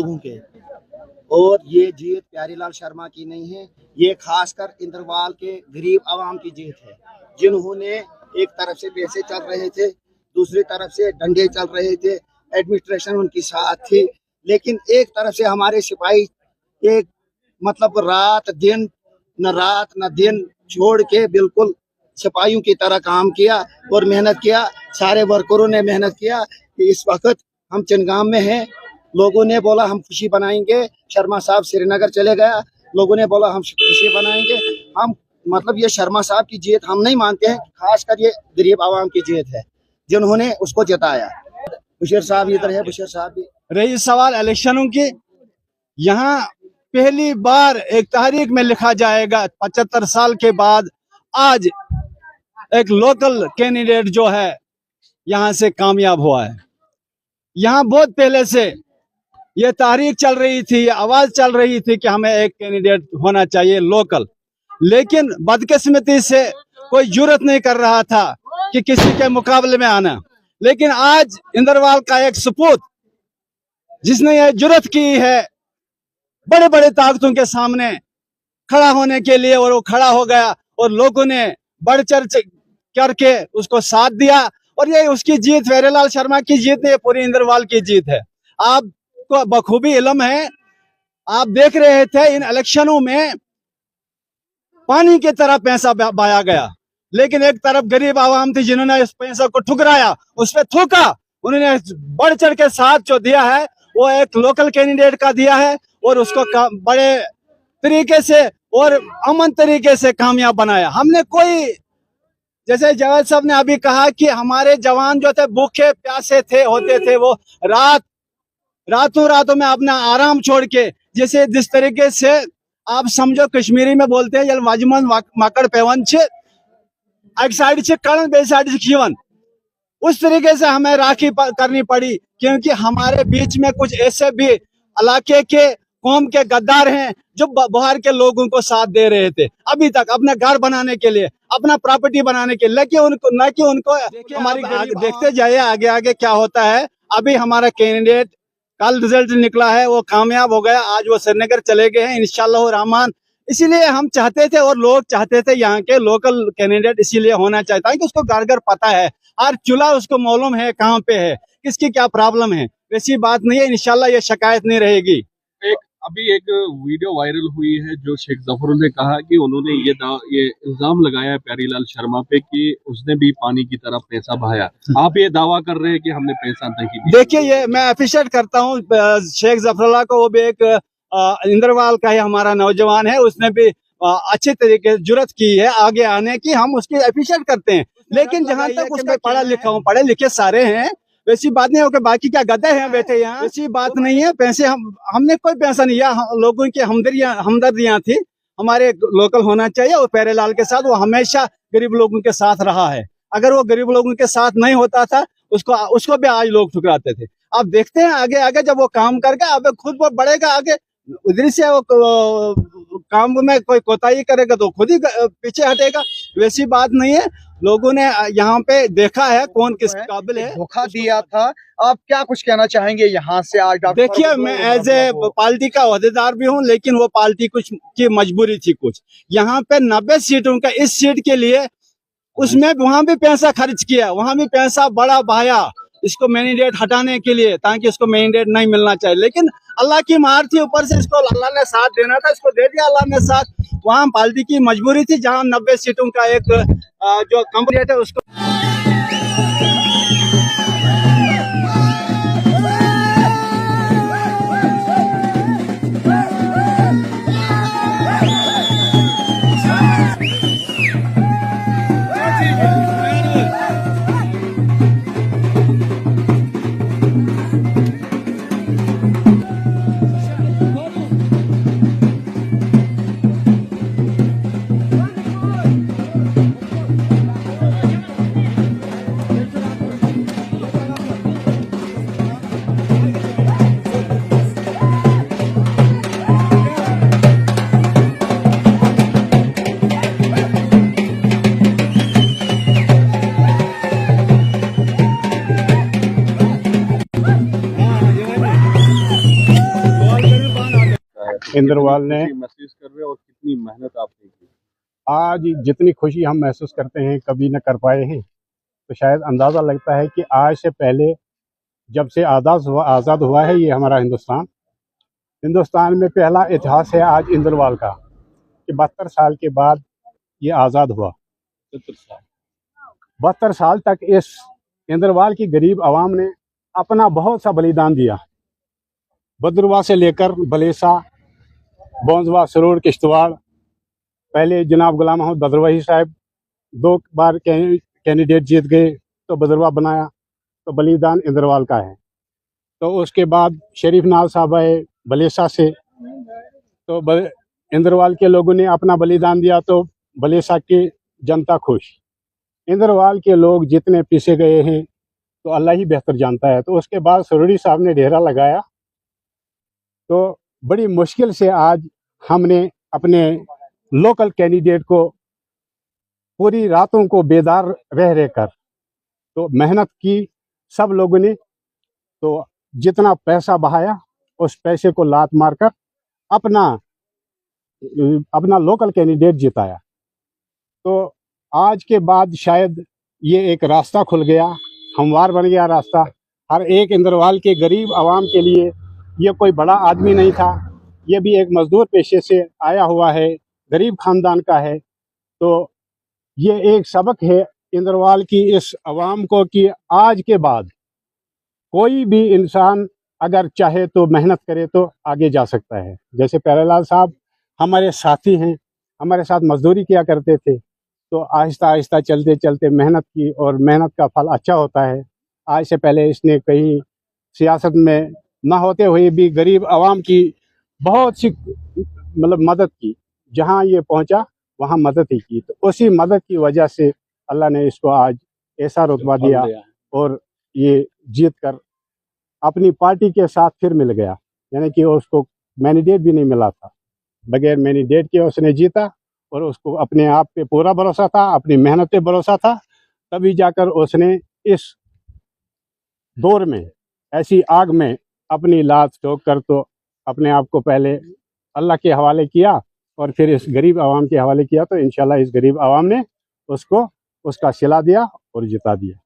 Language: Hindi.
लोगों के। और ये जीत प्यारीलाल शर्मा की नहीं है, ये खासकर इंद्रवाल के गरीब आवाम की जीत है, जिन्होंने एक तरफ से पैसे चल रहे थे, दूसरी तरफ से डंडे चल रहे थे, एडमिनिस्ट्रेशन उनकी साथ थी, लेकिन एक तरफ से हमारे सिपाही एक मतलब रात न दिन छोड़ के बिल्कुल सिपाहियों की तरह काम किया और मेहनत किया। सारे वर्करों ने मेहनत किया कि इस वक्त हम चिनगाम में हैं। लोगों ने बोला हम खुशी बनाएंगे, शर्मा साहब श्रीनगर चले गया, लोगों ने बोला हम खुशी बनाएंगे। हम मतलब ये शर्मा साहब की जीत हम नहीं मानते हैं, खासकर ये गरीब आवाम की जीत है जिन्होंने उसको जिताया। बशीर साहब इधर है, बशीर साहब भी। रही सवाल इलेक्शनों की, यहाँ पहली बार एक तारीख में लिखा जाएगा 75 साल के बाद आज एक लोकल कैंडिडेट जो है यहाँ से कामयाब हुआ है। यहाँ बहुत पहले से ये तारीख चल रही थी, ये आवाज चल रही थी कि हमें एक कैंडिडेट होना चाहिए लोकल, लेकिन बदकिस्मती से कोई जुर्रत नहीं कर रहा था कि किसी के मुकाबले में आना। लेकिन आज इंद्रवाल का एक सपूत जिसने ये जुर्रत की है बड़े बड़े ताकतों के सामने खड़ा होने के लिए, और वो खड़ा हो गया और लोगों ने बढ़ चढ़ करके उसको साथ दिया। और ये उसकी जीत, प्यारीलाल शर्मा की जीत नहीं, पूरी इंद्रवाल की जीत है। आपको बखूबी इल्म है, आप देख रहे थे इन इलेक्शनों में पानी की तरह पैसा बहाया गया, लेकिन एक तरफ गरीब आवाम थी जिन्होंने इस पैसा को ठुकराया, उस पर थूका। उन्होंने बढ़ चढ़ के साथ जो दिया है वो एक लोकल कैंडिडेट का दिया है और उसको बड़े तरीके से और अमन तरीके से कामयाब बनाया। हमने कोई, जैसे जावेद साहब ने अभी कहा कि हमारे जवान जो थे भूखे प्यासे होते थे, वो रातों में अपना आराम छोड़ के, जैसे जिस तरीके से आप समझो कश्मीरी में बोलते हैं यल वाजमन माकड़ पेवन छे, एक साइड से करण बे साइड से खीवन, उस तरीके से हमें राखी करनी पड़ी, क्योंकि हमारे बीच में कुछ ऐसे भी इलाके के कौम के गद्दार हैं जो बाहर के लोगों को साथ दे रहे थे अभी तक अपना घर बनाने के लिए, अपना प्रॉपर्टी बनाने के लिए, न कि उनको हमारी देखते जाइए आगे आगे क्या होता है। अभी हमारा कैंडिडेट कल रिजल्ट निकला है, वो कामयाब हो गया, आज वो श्रीनगर चले गए हैं इंशाल्लाह रहमान। इसीलिए हम चाहते थे और लोग चाहते थे यहाँ के लोकल कैंडिडेट इसीलिए होना चाहता है कि उसको घर घर पता है, हर चूल्हा उसको मालूम है कहाँ पे है, किसकी क्या प्रॉब्लम है। वैसी बात नहीं है, इंशाल्लाह ये शिकायत नहीं रहेगी। अभी एक वीडियो वायरल हुई है जो शेख जफर ने कहा कि उन्होंने ये इल्जाम लगाया है प्यारीलाल शर्मा पे कि उसने भी पानी की तरफ पैसा बहाया। आप ये दावा कर रहे हैं कि हमने पैसा नहीं दिया। देखिए, ये मैं अप्रिशिएट करता हूँ शेख जफरुल्लाह को, वो भी एक इंद्रवाल का ही हमारा नौजवान है, उसने भी अच्छे तरीके से जुर्रत की है आगे आने की, हम उसकी अप्रिशिएट करते हैं। लेकिन जहाँ तक उसका पढ़ा लिखा हूँ, पढ़े लिखे सारे हैं, वैसी बात नहीं हो कि बाकी क्या गधे हैं बैठे यहाँ, वैसी बात नहीं है। पैसे हमने कोई पैसा नहीं लिया, लोगों की हमदर्दियां थी, हमारे लोकल होना चाहिए। और प्यारीलाल के साथ वो हमेशा गरीब लोगों के साथ रहा है, अगर वो गरीब लोगों के साथ नहीं होता था उसको भी आज लोग ठुकराते थे। अब देखते हैं आगे आगे जब वो काम करके अब खुद वो बढ़ेगा आगे, उधर से वो काम में कोई कोताही करेगा तो खुद ही पीछे हटेगा, वैसी बात नहीं है। लोगों ने यहाँ पे देखा है कौन किस काबिल है। धोखा दिया था, आप क्या कुछ कहना चाहेंगे यहाँ से आज? देखिए, मैं एज ए पार्टी का ओहदेदार भी हूँ, लेकिन वो पार्टी कुछ की मजबूरी थी कुछ। यहाँ पे 90 सीटों का इस सीट के लिए उसमें वहां भी पैसा खर्च किया, वहां भी पैसा बड़ा बहाया इसको मैंडेट हटाने के लिए, ताकि इसको मैंडेट नहीं मिलना चाहिए। लेकिन अल्लाह की मार थी ऊपर से, इसको अल्लाह ने साथ देना था, इसको दे दिया अल्लाह ने साथ। वहाँ पार्टी की मजबूरी थी, जहाँ 90 सीटों का एक जो कैंडिडेट है उसको इंद्रवाल ने महसूस कर रहे हैं और कितनी मेहनत आपने की? आज जितनी खुशी हम महसूस करते हैं कभी न कर पाए हैं। तो शायद अंदाज़ा लगता है कि आज से पहले जब से आज़ाद हुआ है ये हमारा हिंदुस्तान में पहला इतिहास है आज इंद्रवाल का कि 72 साल के बाद ये आज़ाद हुआ। 72 साल तक इस इंद्रवाल की गरीब आवाम ने अपना बहुत सा बलिदान दिया। भद्रवाह से लेकर बलेसा, बौंसवा, सरोड़, किश्तवाड़। पहले जनाब गुलाम मोहम्मद भद्रवाही साहब 2 बार कैंडिडेट जीत गए तो भद्रवाह बनाया, तो बलिदान इंद्रवाल का है। तो उसके बाद शरीफ नाल साहब आए बलेसा से, तो इंद्रवाल के लोगों ने अपना बलिदान दिया तो बलेसा की जनता खुश। इंद्रवाल के लोग जितने पीछे गए हैं तो अल्लाह ही बेहतर जानता है। तो उसके बाद सरोड़ी साहब ने डेरा लगाया, तो बड़ी मुश्किल से आज हमने अपने लोकल कैंडिडेट को पूरी रातों को बेदार रह कर तो मेहनत की सब लोगों ने। तो जितना पैसा बहाया उस पैसे को लात मारकर अपना लोकल कैंडिडेट जिताया। तो आज के बाद शायद ये एक रास्ता खुल गया, हमवार बन गया रास्ता। हर एक इंद्रवाल के गरीब आवाम के लिए ये कोई बड़ा आदमी नहीं था, ये भी एक मजदूर पेशे से आया हुआ है, गरीब खानदान का है। तो ये एक सबक है इंद्रवाल की इस आवाम को कि आज के बाद कोई भी इंसान अगर चाहे तो मेहनत करे तो आगे जा सकता है। जैसे प्यारेलाल साहब हमारे साथी हैं, हमारे साथ मजदूरी किया करते थे, तो आहिस्ता आहिस्ता चलते चलते मेहनत की और मेहनत का फल अच्छा होता है। आज से पहले इसने कहीं सियासत में ना होते हुए भी गरीब आवाम की बहुत सी मदद की, जहाँ ये पहुँचा वहाँ मदद ही की। तो उसी मदद की वजह से अल्लाह ने इसको आज ऐसा रुतबा दिया और ये जीत कर अपनी पार्टी के साथ फिर मिल गया। यानी कि उसको मैंडेट भी नहीं मिला था, बगैर मैंडेट के उसने जीता और उसको अपने आप पे पूरा भरोसा था, अपनी मेहनत पे भरोसा था, तभी जाकर उसने इस दौर में ऐसी आग में अपनी लात ठोक कर तो अपने आप को पहले अल्लाह के हवाले किया और फिर इस गरीब आवाम के हवाले किया। तो इंशाल्लाह इस गरीब आवाम ने उसको उसका सिला दिया और जिता दिया।